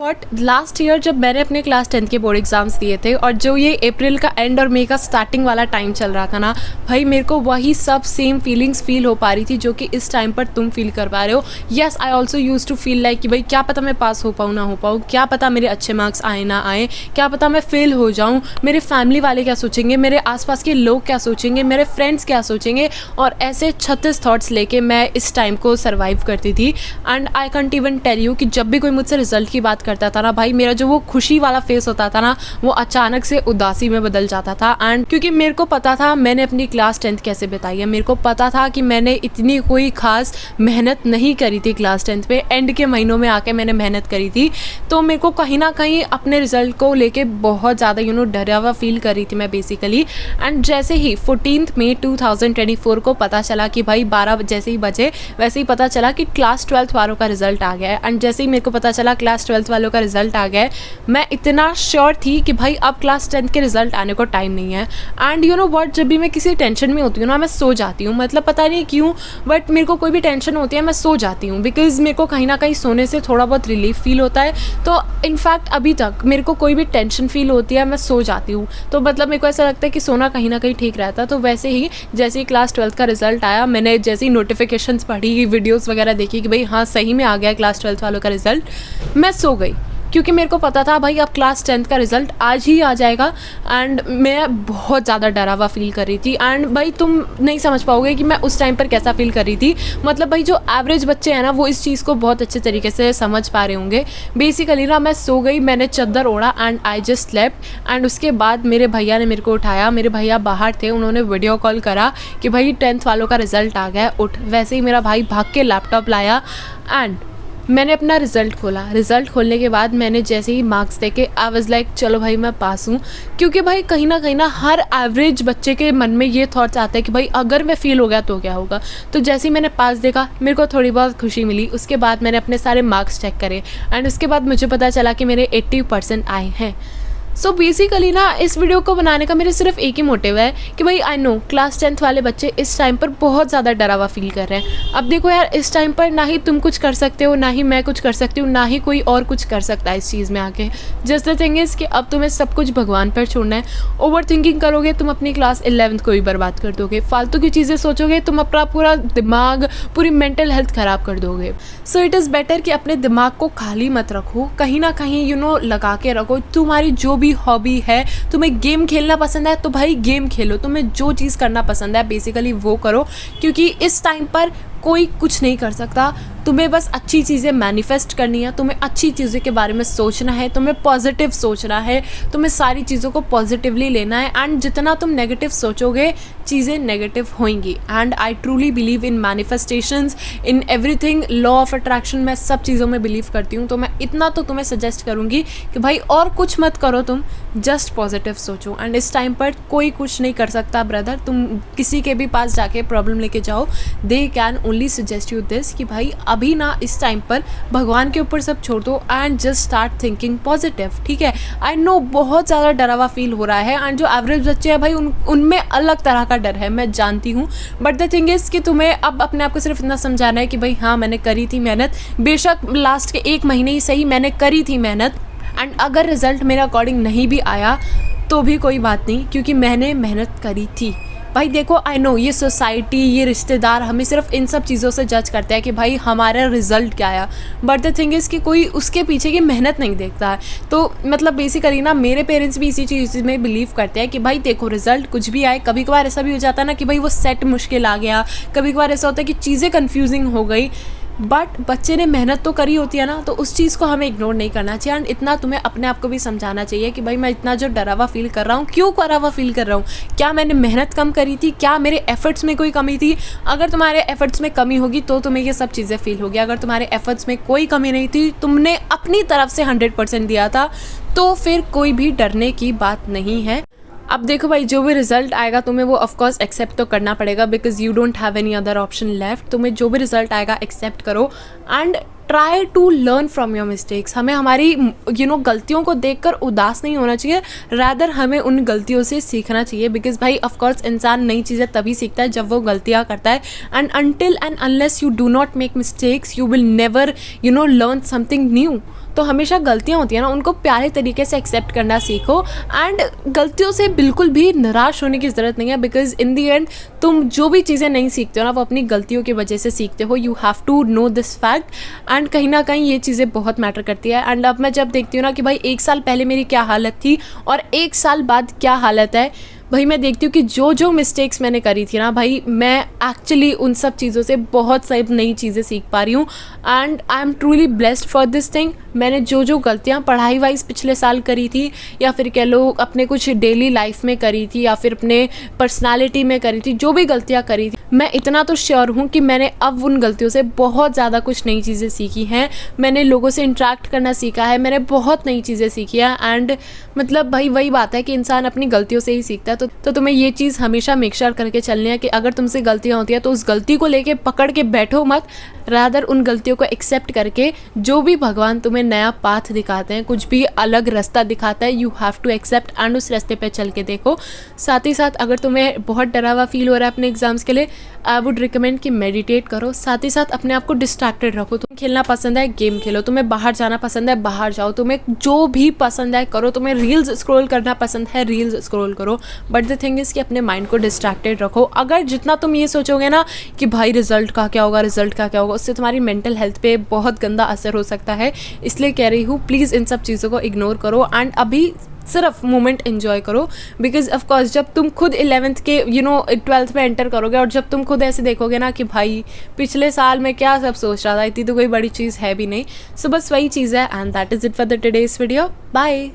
But last year जब मैंने अपने क्लास 10 के बोर्ड एग्जाम्स दिए थे और जो ये अप्रैल का एंड और मई का स्टार्टिंग वाला टाइम चल रहा था ना भाई, मेरे को वही सब सेम फीलिंग्स फील हो पा रही थी जो कि इस टाइम पर तुम फील कर पा रहे हो। Yes, I also use to feel like कि भाई क्या पता मैं पास हो पाऊँ ना हो पाऊँ, क्या पता मेरे अच्छे मार्क्स आए ना आए, क्या पता मैं फेल हो जाऊँ, मेरे फैमिली वाले क्या सोचेंगे, मेरे आसपास के लोग क्या सोचेंगे, मेरे फ्रेंड्स क्या सोचेंगे। और ऐसे 36 थॉट्स लेके मैं इस टाइम को सर्वाइव करती थी। And I can't even tell you कि जब भी कोई मुझसे रिजल्ट की बात करता था ना भाई, मेरा जो वो खुशी वाला फेस होता था ना वो अचानक से उदासी में बदल जाता था। एंड क्योंकि मेरे को पता था मैंने अपनी क्लास 10 कैसे बिताई है, मेरे को पता था कि मैंने इतनी कोई खास मेहनत नहीं करी थी क्लास 10 पे, एंड के महीनों में आके मैंने मेहनत करी थी। तो मेरे को कहीं ना कहीं अपने रिजल्ट को लेके बहुत ज़्यादा डरा हुआ फील कर रही थी मैं बेसिकली। एंड जैसे ही 14 मई 2024 को पता चला कि भाई 12 जैसे ही बजे वैसे ही पता चला कि क्लास 12 वालों का रिजल्ट आ गया है। एंड जैसे ही मेरे को पता चला क्लास 12 वालों का रिजल्ट आ गया है, मैं इतना श्योर थी कि भाई अब क्लास 10 के रिजल्ट आने को टाइम नहीं है। एंड यू नो व्हाट, जब भी मैं किसी टेंशन में होती हूँ ना मैं सो जाती हूँ, मतलब पता नहीं क्यों बट मेरे को कोई भी टेंशन होती है मैं सो जाती हूँ, बिकॉज मेरे को कहीं ना कहीं सोने से थोड़ा बहुत रिलीफ फील होता है। तो इनफैक्ट अभी तक मेरे को कोई भी टेंशन फील होती है मैं सो जाती हूँ, तो मतलब मेरे को ऐसा लगता है कि सोना कहीं ना कहीं ठीक रहता है। तो वैसे ही जैसे ही क्लास 12 का रिजल्ट आया, मैंने जैसे ही नोटिफिकेशंस पढ़ी, वीडियोस वगैरह देखी कि भाई हाँ सही में आ गया क्लास 12 वालों का रिजल्ट, मैं सो गई क्योंकि मेरे को पता था भाई अब क्लास 10 का रिजल्ट आज ही आ जाएगा। एंड मैं बहुत ज़्यादा डरा हुआ फील कर रही थी। एंड भाई तुम नहीं समझ पाओगे कि मैं उस टाइम पर कैसा फील कर रही थी। मतलब भाई जो एवरेज बच्चे हैं ना वो इस चीज़ को बहुत अच्छे तरीके से समझ पा रहे होंगे। बेसिकली ना मैं सो गई, मैंने चादर ओढ़ा and I just slept. And उसके बाद मेरे भैया ने मेरे को उठाया, मेरे भैया बाहर थे, उन्होंने वीडियो कॉल करा कि भाई 10th वालों का रिजल्ट आ गया, उठ। वैसे ही मेरा भाई भाग के लैपटॉप लाया एंड मैंने अपना रिज़ल्ट खोला। रिज़ल्ट खोलने के बाद मैंने जैसे ही मार्क्स देखे आई वाज लाइक चलो भाई मैं पास हूँ। क्योंकि भाई कहीं ना हर एवरेज बच्चे के मन में ये थॉट्स आते हैं कि भाई अगर मैं फेल हो गया तो क्या होगा। तो जैसे ही मैंने पास देखा मेरे को थोड़ी बहुत खुशी मिली। उसके बाद मैंने अपने सारे मार्क्स चेक करे एंड उसके बाद मुझे पता चला कि मेरे 80% आए हैं। सो बेसिकली ना इस वीडियो को बनाने का मेरे सिर्फ एक ही मोटिव है कि भाई आई नो क्लास 10th वाले बच्चे इस टाइम पर बहुत ज़्यादा डरा हुआ फील कर रहे हैं। अब देखो यार, इस टाइम पर ना ही तुम कुछ कर सकते हो, ना ही मैं कुछ कर सकती हूँ, ना ही कोई और कुछ कर सकता है इस चीज़ में आके। जस्ट द थिंग इज़ कि अब तुम्हें सब कुछ भगवान पर छोड़ना है। ओवर थिंकिंग करोगे तुम अपनी क्लास 11th को भी बर्बाद कर दोगे। फालतू की चीज़ें सोचोगे तुम अपना पूरा दिमाग, पूरी मेंटल हेल्थ ख़राब कर दोगे। सो इट इज़ बेटर कि अपने दिमाग को खाली मत रखो, कहीं ना कहीं लगा के रखो। तुम्हारी जो भी हॉबी है, तुम्हें गेम खेलना पसंद है तो भाई गेम खेलो, तुम्हें जो चीज़ करना पसंद है बेसिकली वो करो। क्योंकि इस टाइम पर कोई कुछ नहीं कर सकता। तुम्हें बस अच्छी चीज़ें मैनिफेस्ट करनी है, तुम्हें अच्छी चीज़ों के बारे में सोचना है, तुम्हें पॉजिटिव सोचना है, तुम्हें सारी चीज़ों को पॉजिटिवली लेना है। एंड जितना तुम नेगेटिव सोचोगे चीज़ें नेगेटिव होंगी। And I truly believe in manifestations, in everything, law of attraction, मैं सब चीज़ों में बिलीव करती हूँ। तो मैं इतना तो तुम्हें सजेस्ट करूँगी कि भाई और कुछ मत करो, तुम जस्ट पॉजिटिव सोचो। एंड इस टाइम पर कोई कुछ नहीं कर सकता ब्रदर। तुम किसी के भी पास जाके प्रॉब्लम लेके जाओ, they can only suggest you this कि भाई अभी ना इस टाइम पर भगवान के ऊपर सब छोड़ दो and just start thinking positive. ठीक है, आई नो बहुत ज़्यादा डरा हुआ फील हो रहा है एंड जो एवरेज बच्चे हैं भाई उनमें अलग तरह का डर है, मैं जानती हूँ। बट द थिंग इज़ कि तुम्हें अब अपने आप को सिर्फ इतना समझाना है कि भाई हाँ मैंने करी थी मेहनत, बेशक लास्ट के 1 महीने ही सही मैंने करी थी मेहनत। एंड अगर रिज़ल्ट मेरे अकॉर्डिंग नहीं भी आया तो भी कोई बात नहीं, क्योंकि मैंने मेहनत करी थी। भाई देखो, आई नो ये सोसाइटी, ये रिश्तेदार हमें सिर्फ इन सब चीज़ों से जज करते हैं कि भाई हमारा रिजल्ट क्या आया। बट द थिंग इज़ कि कोई उसके पीछे की मेहनत नहीं देखता है। तो मतलब बेसिकली ना मेरे पेरेंट्स भी इसी चीज़ में बिलीव करते हैं कि भाई देखो रिजल्ट कुछ भी आए, कभी कभार ऐसा भी हो जाता है ना कि भाई वो सेट मुश्किल आ गया, कभी कभार ऐसा होता है कि चीज़ें कन्फ्यूजिंग हो गई, बट बच्चे ने मेहनत तो करी होती है ना, तो उस चीज़ को हमें इग्नोर नहीं करना चाहिए। एंड इतना तुम्हें अपने आप को भी समझाना चाहिए कि भाई मैं इतना जो डरा हुआ फील कर रहा हूँ, क्यों डरा हुआ फील कर रहा हूँ, क्या मैंने मेहनत कम करी थी, क्या मेरे एफर्ट्स में कोई कमी थी। अगर तुम्हारे एफर्ट्स में कमी होगी तो तुम्हें ये सब चीज़ें फील होगी। अगर तुम्हारे एफर्ट्स में कोई कमी नहीं थी, तुमने अपनी तरफ से 100% दिया था, तो फिर कोई भी डरने की बात नहीं है। अब देखो भाई, जो भी रिजल्ट आएगा तुम्हें वो ऑफकोर्स एक्सेप्ट तो करना पड़ेगा, because you don't have any other option left. तुम्हें जो भी रिजल्ट आएगा एक्सेप्ट करो and try to learn from your mistakes. हमें हमारी गलतियों को देखकर उदास नहीं होना चाहिए, रादर हमें उन गलतियों से सीखना चाहिए। बिकॉज भाई ऑफकोर्स इंसान नई चीज़ें तभी सीखता है जब वो गलतियाँ करता है। And until and unless you do not make mistakes you will never learn something new. तो हमेशा गलतियाँ होती हैं ना, उनको प्यारे तरीके से एक्सेप्ट करना सीखो एंड गलतियों से बिल्कुल भी निराश होने की ज़रूरत नहीं है, बिकॉज इन दी एंड तुम जो भी चीज़ें नहीं सीखते हो ना वो अपनी गलतियों की वजह से सीखते हो। You have to know this fact and कहीं ना कहीं ये चीज़ें बहुत मैटर करती है। एंड अब मैं जब देखती हूँ ना कि भाई 1 साल पहले मेरी क्या हालत थी और 1 साल बाद क्या हालत है, भाई मैं देखती हूँ कि जो जो मिस्टेक्स मैंने करी थी ना भाई, मैं एक्चुअली उन सब चीज़ों से बहुत सारी नई चीज़ें सीख पा रही हूँ and I am truly blessed for this thing. मैंने जो जो गलतियाँ पढ़ाई वाइज पिछले साल करी थी या फिर कह लो अपने कुछ डेली लाइफ में करी थी या फिर अपने पर्सनालिटी में करी थी, जो भी गलतियाँ करी थी, मैं इतना तो श्योर हूँ कि मैंने अब उन गलतियों से बहुत ज़्यादा कुछ नई चीज़ें सीखी हैं। मैंने लोगों से इंटरेक्ट करना सीखा है, मैंने बहुत नई चीज़ें सीखी हैं एंड मतलब भाई वही बात है कि इंसान अपनी गलतियों से ही सीखता है। तो तुम्हें ये चीज़ हमेशा मेक श्योर करके चलनी है कि अगर तुमसे गलतियाँ होती हैं तो उस गलती को लेके पकड़ के बैठो मत, रादर उन गलतियों को एक्सेप्ट करके जो भी भगवान तुम्हें नया पाथ दिखाते हैं, कुछ भी अलग रास्ता दिखाता है, you have to accept and उस रास्ते पे चल के देखो। साथ ही साथ अगर तुम्हें बहुत डरा हुआ फील हो रहा है अपने एग्जाम्स के लिए, आई वुड रिकमेंड कि मेडिटेट करो। साथ ही साथ अपने आप को डिस्ट्रैक्टेड रखो। तुम्हें खेलना पसंद है गेम खेलो, तुम्हें बाहर जाना पसंद है बाहर जाओ, तुम्हें जो भी पसंद है करो, तुम्हें रील्स स्क्रॉल करना पसंद है रील्स स्क्रॉल करो, बट द थिंग इज़ कि अपने माइंड को डिस्ट्रैक्टेड रखो। अगर जितना तुम ये सोचोगे ना कि भाई रिजल्ट का क्या होगा, रिजल्ट का क्या होगा, उससे तुम्हारी मेंटल हेल्थ पे बहुत गंदा असर हो सकता है। इसलिए कह रही हूँ प्लीज़ इन सब चीज़ों को इग्नोर करो एंड अभी सिर्फ मोमेंट एंजॉय करो। बिकॉज ऑफ कोर्स जब तुम खुद 11th के 12th में एंटर करोगे और जब तुम खुद ऐसे देखोगे ना कि भाई पिछले साल में क्या सब सोच रहा था, इतनी तो कोई बड़ी चीज़ है भी नहीं। सो बस वही चीज़ है and that is it for the today's video. Bye.